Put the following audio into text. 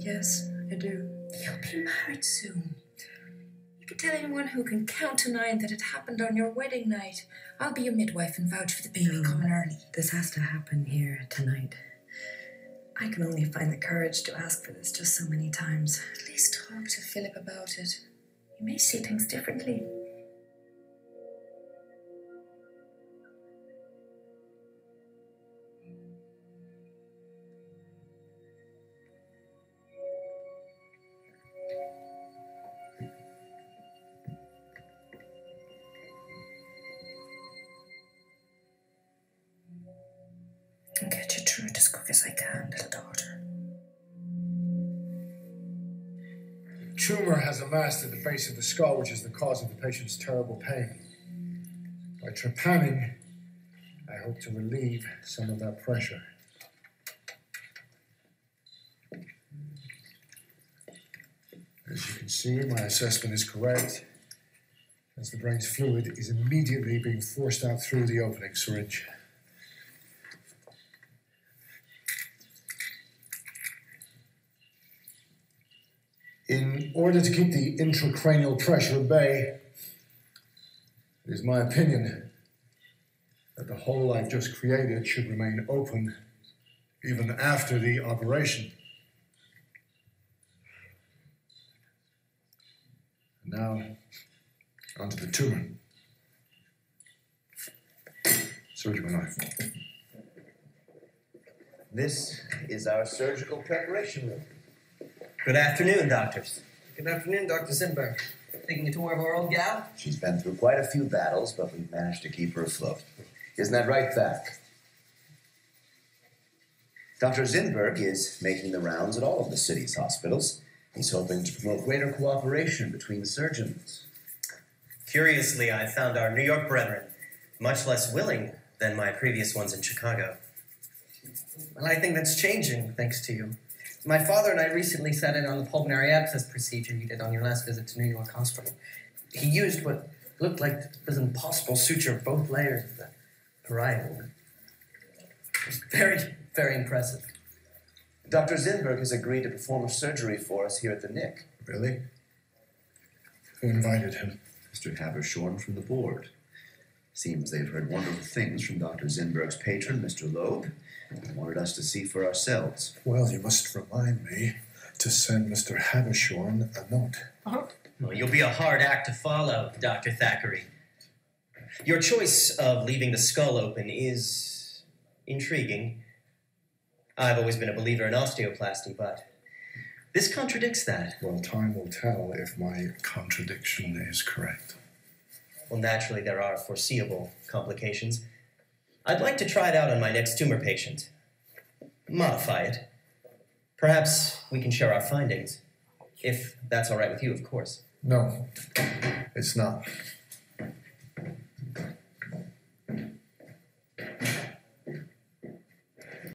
Yes, I do. You'll be married soon. You can tell anyone who can count to 9 that it happened on your wedding night. I'll be your midwife and vouch for the baby coming early. This has to happen here tonight. I can only find the courage to ask for this just so many times. At least talk to Philip about it. He may see things differently. I'll get you through it as quick as I can, little daughter. The tumour has amassed at the base of the skull, which is the cause of the patient's terrible pain. By trepanning, I hope to relieve some of that pressure. As you can see, my assessment is correct, as the brain's fluid is immediately being forced out through the opening syringe. In order to keep the intracranial pressure at bay, it is my opinion that the hole I've just created should remain open even after the operation. And now, onto the tumor. Surgical knife. This is our surgical preparation room. Good afternoon, doctors. Good afternoon, Dr. Zimberg. Taking a tour of our old gal? She's been through quite a few battles, but we've managed to keep her afloat. Isn't that right, Thack? Dr. Zimberg is making the rounds at all of the city's hospitals. He's hoping to promote greater cooperation between the surgeons. Curiously, I found our New York brethren much less willing than my previous ones in Chicago. Well, I think that's changing, thanks to you. My father and I recently sat in on the pulmonary abscess procedure you did on your last visit to New York Hospital. He used what looked like it was an impossible suture of both layers of the parietal. It was very, very impressive. Dr. Zimberg has agreed to perform a surgery for us here at the Nick. Really? Who invited him? Mr. Habershorn from the board. Seems they've heard wonderful things from Dr. Zimberg's patron, Mr. Loeb, and wanted us to see for ourselves. Well, you must remind me to send Mr. Habershorn a note. Well, you'll be a hard act to follow, Dr. Thackery. Your choice of leaving the skull open is intriguing. I've always been a believer in osteoplasty, but this contradicts that. Well, time will tell if my contradiction is correct. Well, naturally, there are foreseeable complications. I'd like to try it out on my next tumor patient. Modify it. Perhaps we can share our findings. If that's all right with you, of course. No, it's not.